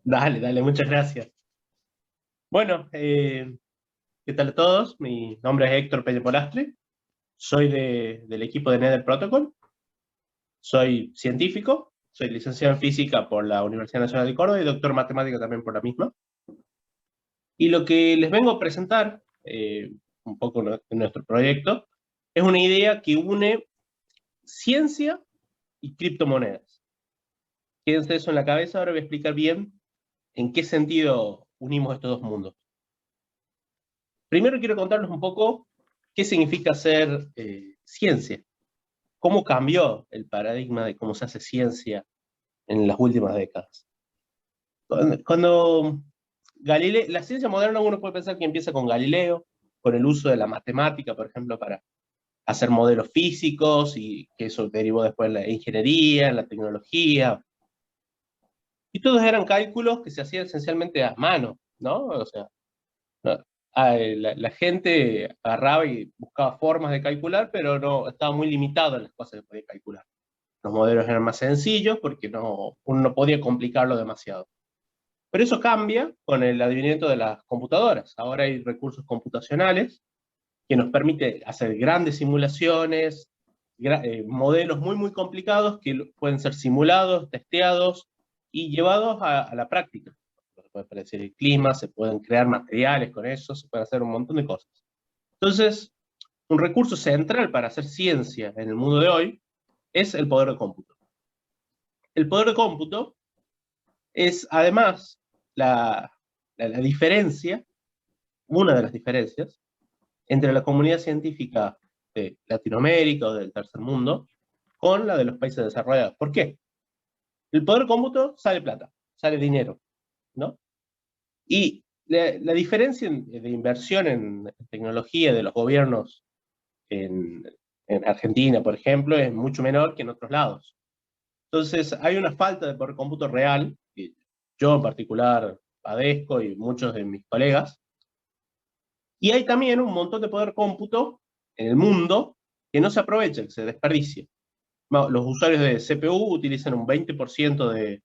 Dale, dale, muchas gracias. Bueno, ¿qué tal a todos? Mi nombre es Héctor Peña Polastre, soy del equipo de Nether Protocol, soy científico, soy licenciado en física por la Universidad Nacional de Córdoba y doctor en matemática también por la misma. Y lo que les vengo a presentar, un poco de nuestro proyecto, es una idea que une ciencia y criptomonedas. Quédense eso en la cabeza, ahora voy a explicar bien en qué sentido unimos estos dos mundos. Primero quiero contarles un poco qué significa hacer ciencia, cómo cambió el paradigma de cómo se hace ciencia en las últimas décadas. Cuando la ciencia moderna uno puede pensar que empieza con Galileo, con el uso de la matemática, por ejemplo, para hacer modelos físicos y que eso derivó después en la ingeniería, en la tecnología. Y todos eran cálculos que se hacían esencialmente a mano, ¿no? O sea, no, la gente agarraba y buscaba formas de calcular, pero no estaba muy limitado en las cosas que podía calcular. Los modelos eran más sencillos porque uno no podía complicarlo demasiado. Pero eso cambia con el advenimiento de las computadoras. Ahora hay recursos computacionales que nos permiten hacer grandes simulaciones, modelos muy, muy complicados que pueden ser simulados, testeados y llevados a la práctica. Se puede predecir el clima, se pueden crear materiales con eso, se puede hacer un montón de cosas. Entonces, un recurso central para hacer ciencia en el mundo de hoy es el poder de cómputo. El poder de cómputo es además la diferencia, una de las diferencias, entre la comunidad científica de Latinoamérica o del tercer mundo con la de los países desarrollados. ¿Por qué? El poder de cómputo sale plata, sale dinero, ¿no? Y la diferencia de inversión en tecnología de los gobiernos en, en Argentina, por ejemplo, es mucho menor que en otros lados. Entonces, hay una falta de poder cómputo real, que yo en particular padezco y muchos de mis colegas, y hay también un montón de poder cómputo en el mundo que no se aprovecha, que se desperdicia. Los usuarios de CPU utilizan un 20% de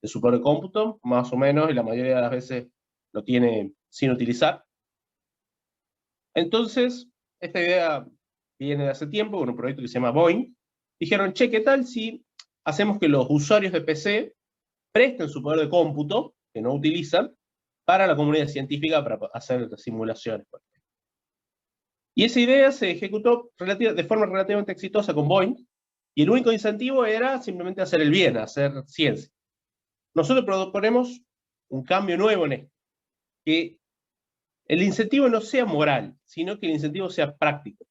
su poder cómputo, más o menos, y la mayoría de las veces lo tiene sin utilizar. Entonces, esta idea viene de hace tiempo, con un proyecto que se llama Boeing. Dijeron, che, ¿qué tal si hacemos que los usuarios de PC presten su poder de cómputo, que no utilizan, para la comunidad científica para hacer simulaciones? Y esa idea se ejecutó de forma relativamente exitosa con Boeing, y el único incentivo era simplemente hacer el bien, hacer ciencia. Nosotros proponemos un cambio nuevo en esto, que el incentivo no sea moral, sino que el incentivo sea práctico.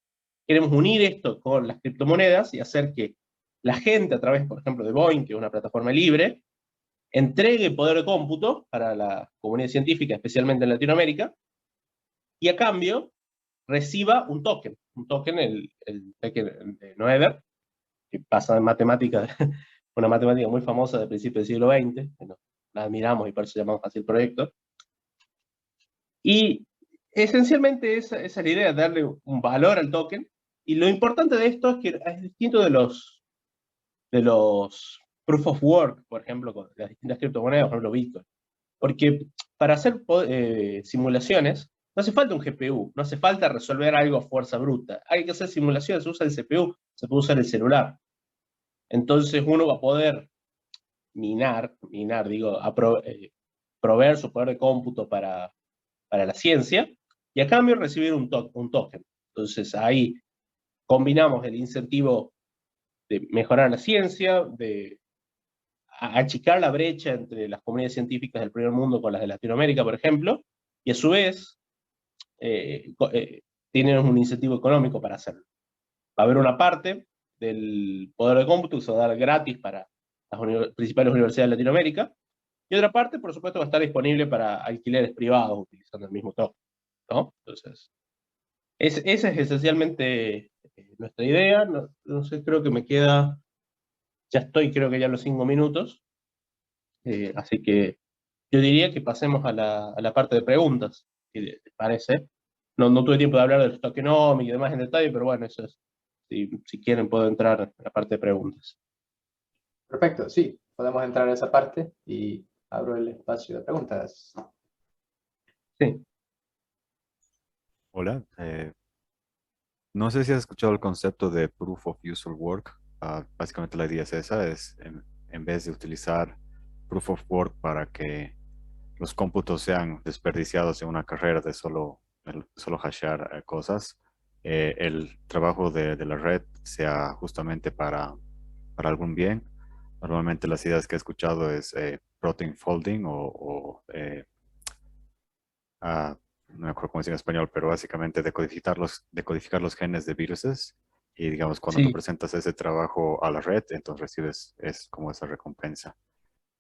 Queremos unir esto con las criptomonedas y hacer que la gente, a través, por ejemplo, de Boeing, que es una plataforma libre, entregue poder de cómputo para la comunidad científica, especialmente en Latinoamérica, y a cambio reciba un token, el token de Noether, que pasa en matemática, una matemática muy famosa del principio del siglo XX, que la admiramos y por eso llamamos así el proyecto. Y esencialmente esa es la idea, darle un valor al token. Y lo importante de esto es que es distinto de los proof of work, por ejemplo, con las distintas criptomonedas, por ejemplo Bitcoin. Porque para hacer simulaciones no hace falta un GPU, no hace falta resolver algo a fuerza bruta. Hay que hacer simulaciones, se usa el CPU, se puede usar el celular. Entonces uno va a poder digo, proveer su poder de cómputo para la ciencia y a cambio recibir un token. Entonces ahí combinamos el incentivo de mejorar la ciencia, de achicar la brecha entre las comunidades científicas del primer mundo con las de Latinoamérica, por ejemplo, y a su vez tienen un incentivo económico para hacerlo. Va a haber una parte del poder de cómputo que se va a dar gratis para las principales universidades de Latinoamérica, y otra parte, por supuesto, va a estar disponible para alquileres privados utilizando el mismo token, ¿no? Entonces, esa es esencialmente nuestra idea. No, no sé, creo que me queda, ya estoy, creo que ya en los 5 minutos, así que yo diría que pasemos a la parte de preguntas, si les parece. No tuve tiempo de hablar de los tokenomics y demás en detalle, pero bueno, eso es. Si quieren, puedo entrar a la parte de preguntas. Perfecto, sí, podemos entrar a esa parte y abro el espacio de preguntas. Sí. Hola, no sé si has escuchado el concepto de Proof of User Work. Básicamente la idea es esa, es en vez de utilizar Proof of Work para que los cómputos sean desperdiciados en una carrera de solo hashear cosas, el trabajo de la red sea justamente para algún bien. Normalmente las ideas que he escuchado es protein folding no me acuerdo cómo decir en español, pero básicamente decodificar los genes de viruses. Y digamos, cuando tú Sí, presentas ese trabajo a la red, entonces recibes es como esa recompensa.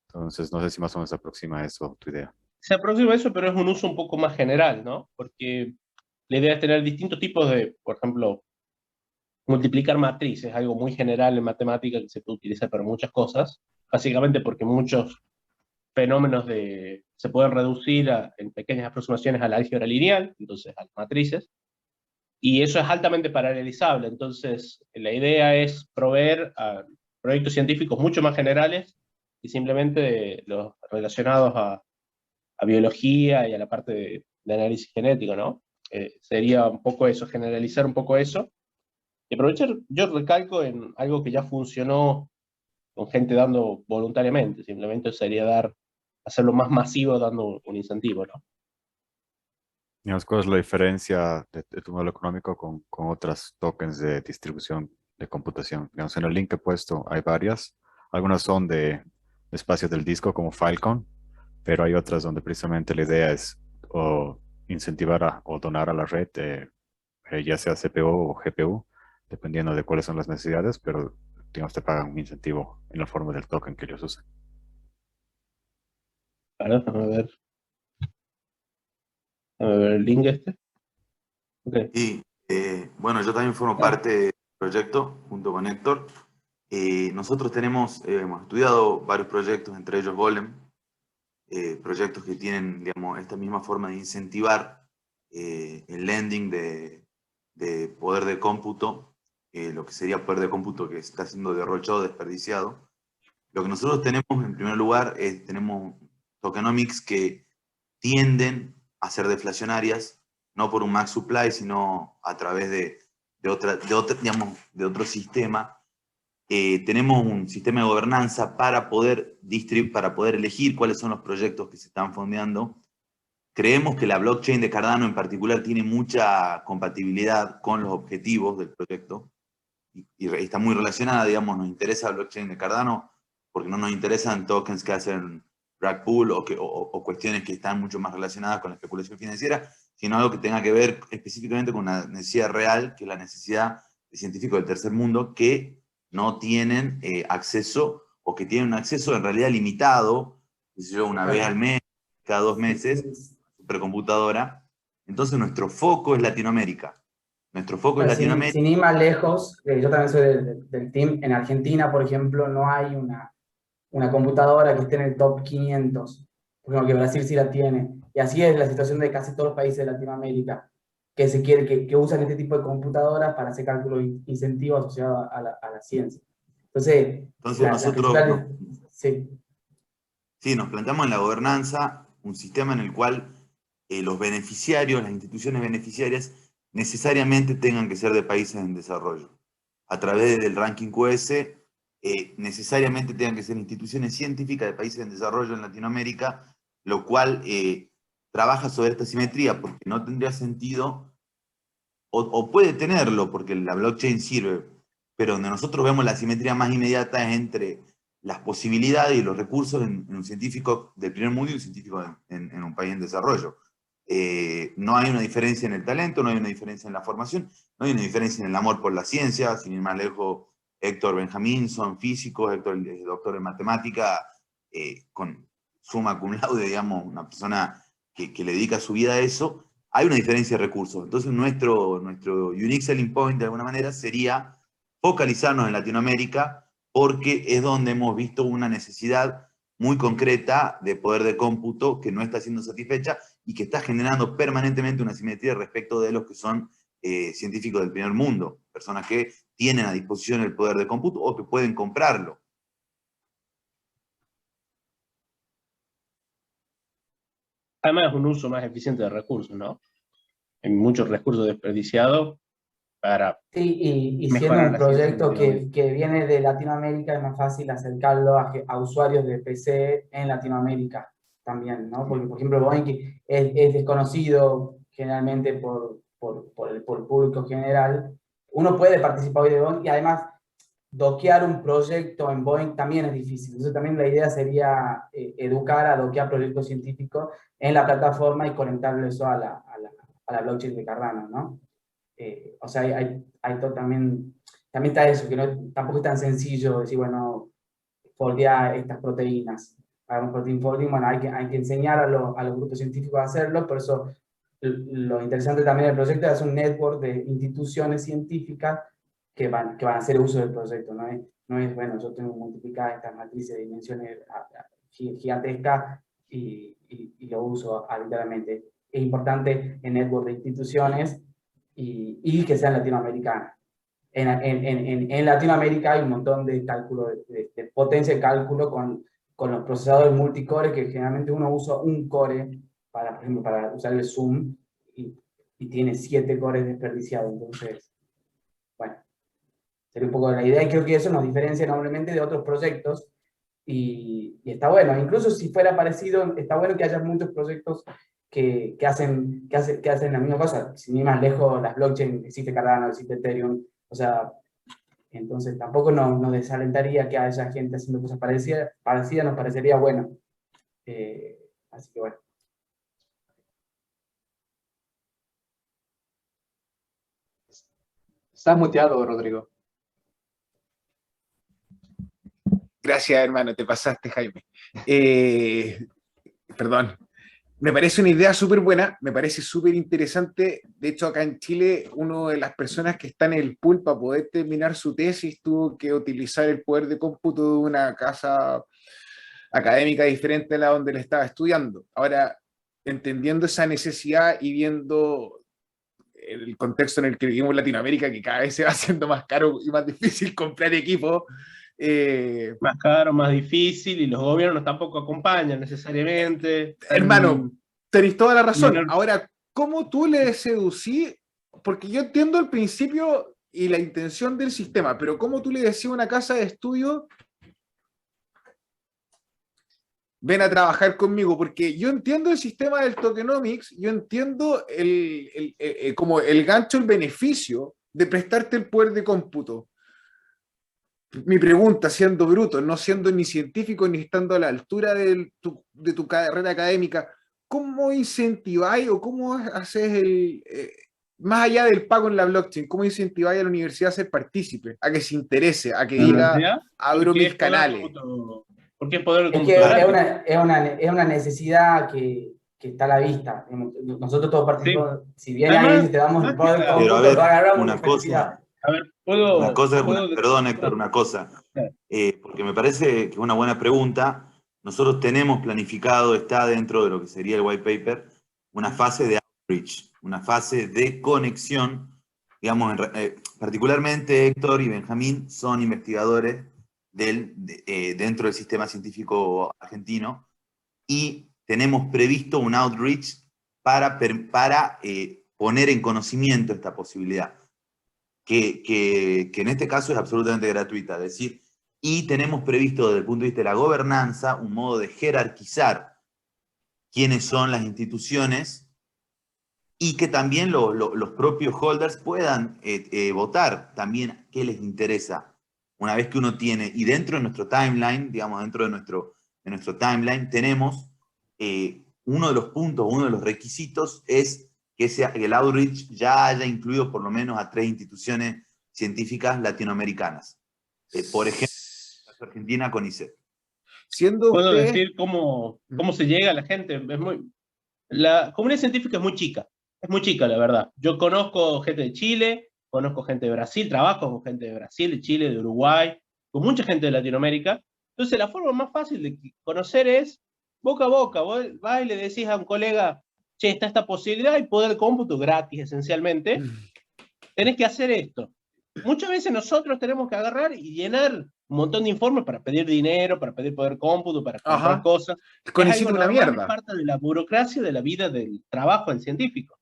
Entonces, no sé si más o menos se aproxima a eso tu idea. se aproxima a eso, pero es un uso un poco más general, ¿no? Porque la idea es tener distintos tipos de, por ejemplo, multiplicar matrices, algo muy general en matemática que se puede utilizar para muchas cosas, básicamente porque muchos fenómenos se pueden reducir en pequeñas aproximaciones al álgebra lineal, entonces a las matrices, y eso es altamente paralelizable. Entonces, la idea es proveer a proyectos científicos mucho más generales y simplemente los relacionados a biología y a la parte de análisis genético, ¿no? Sería un poco eso, generalizar un poco eso. Y aprovechar, yo recalco en algo que ya funcionó con gente dando voluntariamente, simplemente sería hacerlo más masivo dando un incentivo, ¿no? Digamos, ¿cuál es la diferencia de tu modelo económico con otras tokens de distribución de computación? Digamos, en el link que he puesto hay varias. Algunas son de espacio del disco como Filecoin, pero hay otras donde precisamente la idea es o incentivar o donar a la red, ya sea CPU o GPU, dependiendo de cuáles son las necesidades, pero digamos te pagan un incentivo en la forma del token que ellos usan. Claro, déjame ver el link este. Okay. Y bueno, yo también formo parte del proyecto junto con Héctor. Nosotros hemos estudiado varios proyectos, entre ellos Golem, proyectos que tienen, digamos, esta misma forma de incentivar el lending de poder de cómputo, lo que sería poder de cómputo que está siendo derrochado, desperdiciado. Lo que nosotros tenemos, en primer lugar, tenemos tokenomics que tienden a ser deflacionarias, no por un max supply, sino a través digamos, de otro sistema. Tenemos un sistema de gobernanza para poder elegir cuáles son los proyectos que se están fondeando. Creemos que la blockchain de Cardano en particular tiene mucha compatibilidad con los objetivos del proyecto y está muy relacionada, digamos, nos interesa la blockchain de Cardano porque no nos interesan tokens que hacen rug pull o cuestiones que están mucho más relacionadas con la especulación financiera, sino algo que tenga que ver específicamente con una necesidad real, que es la necesidad de científicos del tercer mundo que no tienen acceso o que tienen un acceso en realidad limitado, qué sé yo, una vez al mes, cada 2 meses, supercomputadora. Entonces nuestro foco es Latinoamérica. Nuestro foco es Latinoamérica. Sin ir más lejos, yo también soy del team, en Argentina, por ejemplo, no hay una computadora que esté en el top 500, porque Brasil sí la tiene. Y así es la situación de casi todos los países de Latinoamérica, que usan este tipo de computadoras para hacer cálculos incentivos asociados a la ciencia. Entonces nosotros sí. Sí, nos planteamos en la gobernanza un sistema en el cual los beneficiarios, las instituciones beneficiarias, necesariamente tengan que ser de países en desarrollo. A través del ranking QS, necesariamente tengan que ser instituciones científicas de países en desarrollo en Latinoamérica, lo cual trabaja sobre esta simetría, porque no tendría sentido, o puede tenerlo, porque la blockchain sirve, pero donde nosotros vemos la simetría más inmediata es entre las posibilidades y los recursos en un científico del primer mundo y un científico en un país en desarrollo. No hay una diferencia en el talento, no hay una diferencia en la formación, no hay una diferencia en el amor por la ciencia. Sin ir más lejos, Héctor Benjamín son físicos, Héctor es doctor en matemática, con summa cum laude, digamos, una persona que le dedica su vida a eso. Hay una diferencia de recursos. Entonces nuestro unique selling point de alguna manera sería focalizarnos en Latinoamérica porque es donde hemos visto una necesidad muy concreta de poder de cómputo que no está siendo satisfecha y que está generando permanentemente una simetría respecto de los que son científicos del primer mundo, personas que tienen a disposición el poder de cómputo o que pueden comprarlo. Además es un uso más eficiente de recursos, ¿no? Hay muchos recursos desperdiciados para Sí, y siendo mejorar un la ciencia proyecto moderna. que viene de Latinoamérica, es más fácil acercarlo a usuarios de PC en Latinoamérica también, ¿no? Porque, por ejemplo, Boeing es desconocido generalmente por el público general. Uno puede participar hoy de Boeing y además doquear un proyecto en Boeing también es difícil. Entonces también la idea sería educar a doquear proyectos científicos en la plataforma y conectarlo eso a la blockchain de Cardano, ¿no? O sea, también está eso, que tampoco es tan sencillo decir, bueno, foldear estas proteínas. Hagamos protein folding, bueno, hay que enseñar a los grupos científicos a hacerlo, por eso lo interesante también del proyecto es un network de instituciones científicas que van a hacer uso del proyecto, no es bueno, yo tengo que multiplicar estas matrices de dimensiones gigantescas y lo uso arbitrariamente. Es importante el network de instituciones y que sean latinoamericanas. En Latinoamérica hay un montón de cálculo, de potencia de cálculo con los procesadores multicore, que generalmente uno usa un core, por ejemplo, para usar el Zoom, y tiene 7 cores desperdiciados. Entonces, bueno, sería un poco la idea, y creo que eso nos diferencia enormemente de otros proyectos, y está bueno. Incluso si fuera parecido, está bueno que haya muchos proyectos que hacen la misma cosa. Sin ir más lejos, las blockchain, existe Cardano, existe Ethereum, o sea, entonces tampoco nos desalentaría que haya gente haciendo cosas parecidas nos parecería bueno. Así que bueno. Estás muteado, Rodrigo. Gracias, hermano, te pasaste, Jaime. Perdón. Me parece una idea súper buena, me parece súper interesante. De hecho, acá en Chile, una de las personas que está en el pool para poder terminar su tesis tuvo que utilizar el poder de cómputo de una casa académica diferente a la donde le estaba estudiando. Ahora, entendiendo esa necesidad y viendo el contexto en el que vivimos en Latinoamérica, que cada vez se va haciendo más caro y más difícil comprar equipo. Más caro, más difícil, y los gobiernos tampoco acompañan necesariamente. Hermano, tenés toda la razón. Menor... Ahora, ¿cómo tú le seducí? Porque yo entiendo el principio y la intención del sistema, pero ¿cómo tú le decís a una casa de estudio, ven a trabajar conmigo? Porque yo entiendo el sistema del tokenomics, yo entiendo como el gancho, el beneficio de prestarte el poder de cómputo. Mi pregunta, siendo bruto, no siendo ni científico ni estando a la altura de tu carrera académica, ¿cómo incentiváis o cómo haces más allá del pago en la blockchain, cómo incentiváis a la universidad a ser partícipe, a que se interese, a que diga, abro mis canales? Porque es poder de es que es una necesidad que está a la vista. Nosotros todos participamos, sí. Si bien ahí te damos el poder de cómputo, pero a ver, una cosa. A ver, perdón, Héctor, una cosa, porque me parece que es una buena pregunta. Nosotros tenemos planificado, está dentro de lo que sería el white paper, una fase de outreach, una fase de conexión, digamos, particularmente Héctor y Benjamín son investigadores dentro del sistema científico argentino, y tenemos previsto un outreach para poner en conocimiento esta posibilidad. Que en este caso es absolutamente gratuita, es decir, y tenemos previsto desde el punto de vista de la gobernanza un modo de jerarquizar quiénes son las instituciones, y que también los propios holders puedan votar también qué les interesa. Una vez que uno tiene, y dentro de nuestro timeline, digamos, dentro de nuestro timeline, tenemos uno de los puntos, uno de los requisitos es que el outreach ya haya incluido por lo menos a 3 instituciones científicas latinoamericanas. Por ejemplo, Argentina con ICEP. ¿Puedo decir cómo se llega a la gente? La comunidad científica es muy chica, la verdad. Yo conozco gente de Chile, conozco gente de Brasil, trabajo con gente de Brasil, de Chile, de Uruguay, con mucha gente de Latinoamérica. Entonces la forma más fácil de conocer es boca a boca. Vos vas y le decís a un colega, che, está esta posibilidad y poder de cómputo gratis esencialmente, tenés que hacer esto. muchas veces nosotros tenemos que agarrar y llenar un montón de informes para pedir dinero, para pedir poder cómputo, para comprar Ajá. cosas. Con Es algo una normal, es mierda. parte de la burocracia de la vida del trabajo del científico.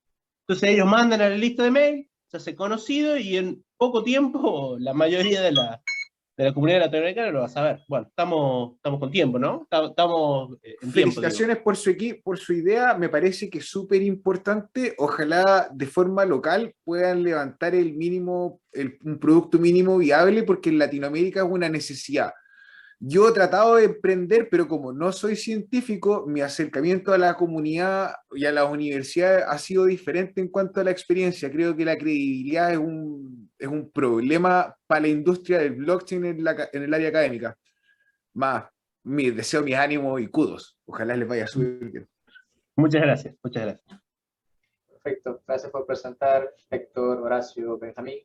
Entonces ellos mandan a la lista de mail, se hace conocido y en poco tiempo la mayoría de la comunidad latinoamericana lo va a saber. Bueno, estamos con tiempo, ¿no? Estamos en tiempo, digo. Felicitaciones por su equipo, por su idea, me parece que es súper importante. Ojalá de forma local puedan levantar el mínimo, un producto mínimo viable, porque en Latinoamérica es una necesidad. Yo he tratado de emprender, pero como no soy científico, mi acercamiento a la comunidad y a la universidad ha sido diferente en cuanto a la experiencia. Creo que la credibilidad es un problema para la industria del blockchain en el área académica. Más, deseo mis ánimos y kudos. Ojalá les vaya súper bien. Muchas gracias, muchas gracias. Perfecto, gracias por presentar, Héctor, Horacio, Benjamín.